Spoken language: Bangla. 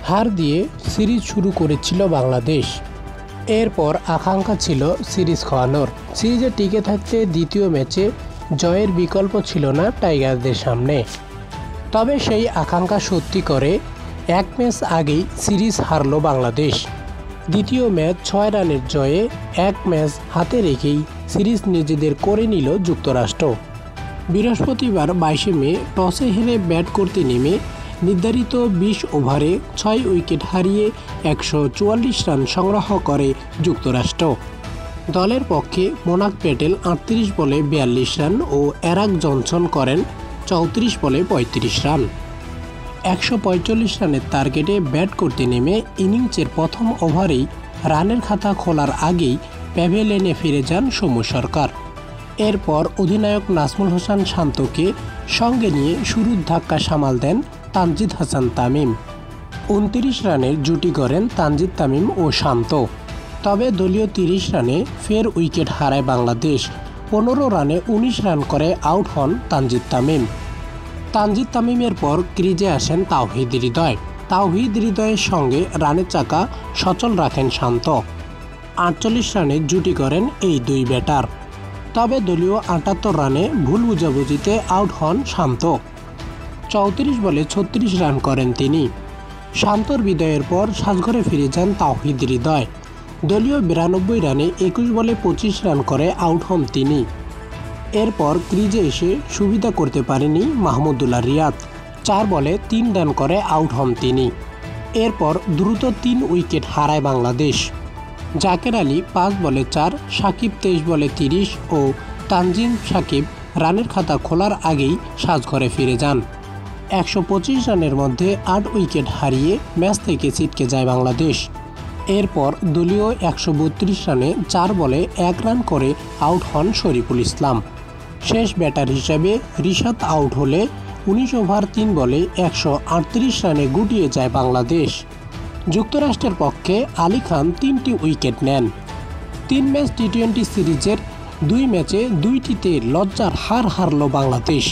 হার দিয়ে সিরিজ শুরু করেছিল বাংলাদেশ। এরপর আকাঙ্ক্ষা ছিল সিরিজ খোয়ানোর। সিরিজে টিকে থাকতে দ্বিতীয় ম্যাচে জয়ের বিকল্প ছিল না টাইগারদের সামনে। তবে সেই আকাঙ্ক্ষা সত্যি করে এক ম্যাচ আগেই সিরিজ হারল বাংলাদেশ। দ্বিতীয় ম্যাচ 6 রানের জয়ে এক ম্যাচ হাতে রেখেই সিরিজ নিজেদের করে নিল যুক্তরাষ্ট্র। বৃহস্পতিবার 22 মে টসে হেরে ব্যাট করতে নেমে নির্ধারিত 20 ওভারে 6 উইকেট হারিয়ে 144 রান সংগ্রহ করে যুক্তরাষ্ট্র। দলের পক্ষে মোনাক প্যাটেল 38 বলে 42 রান ও এরাক জনসন করেন 34 বলে 35 রান। 145 রানের টার্গেটে ব্যাট করতে নেমে ইনিংসের প্রথম ওভারেই রানের খাতা খোলার আগেই প্যাভিলিয়নে ফিরে যান সৌম্য সরকার। এরপর অধিনায়ক নাজমুল হাসান শান্তকে সঙ্গে নিয়ে শুরুর ধাক্কা সামাল দেন তানজিদ হাসান তামিম। 29 রানের জুটি গড়েন তানজিদ তামিম ও শান্ত। তবে দলীয় 30 রানে ফের উইকেট হারায় বাংলাদেশ। 15 রানে 19 রান করে আউট হন তানজিদ তামিম। তানজিদ তামিমের পর ক্রিজে আসেন তাওহিদ হৃদয়। তাওহিদ হৃদয়ের সঙ্গে রানের চাকা সচল রাখেন শান্ত। 48 রানে জুটি করেন এই দুই ব্যাটার। তবে দলীয় 78 রানে ভুল বুঝাবুঝিতে আউট হন শান্ত। 34 বলে 36 রান করেন তিনি। শান্তর বিদায়ের পর সাজঘরে ফিরে যান তাওহিদ হৃদয়। দলীয় 92 রানে 21 বলে 25 রান করে আউট হন তিনি। এরপর ক্রিজে এসে সুবিধা করতে পারেনি মাহমুদুল্লাহ রিয়াদ। 4 বলে 3 রান করে আউট হন তিনি। এরপর দ্রুত 3 উইকেট হারায় বাংলাদেশ। জাকের আলী 5 বলে 4, সাকিব 23 বলে 30 ও তানজিম সাকিব রানের খাতা খোলার আগেই সাজঘরে ফিরে যান। 125 রানের মধ্যে 8 উইকেট হারিয়ে ম্যাচ থেকে ছিটকে যায় বাংলাদেশ। এরপর দলীয় 132 রানে 4 বলে 1 রান করে আউট হন শরীফুল ইসলাম। শেষ ব্যাটার হিসেবে রিশাদ আউট হলে 19 ওভার 3 বলে 138 রানে গুটিয়ে যায় বাংলাদেশ। যুক্তরাষ্ট্রের পক্ষে আলী খান 3টি উইকেট নেন। 3 ম্যাচ টি-20 সিরিজের 2 ম্যাচে 2টিতে লজ্জার হার হারল বাংলাদেশ।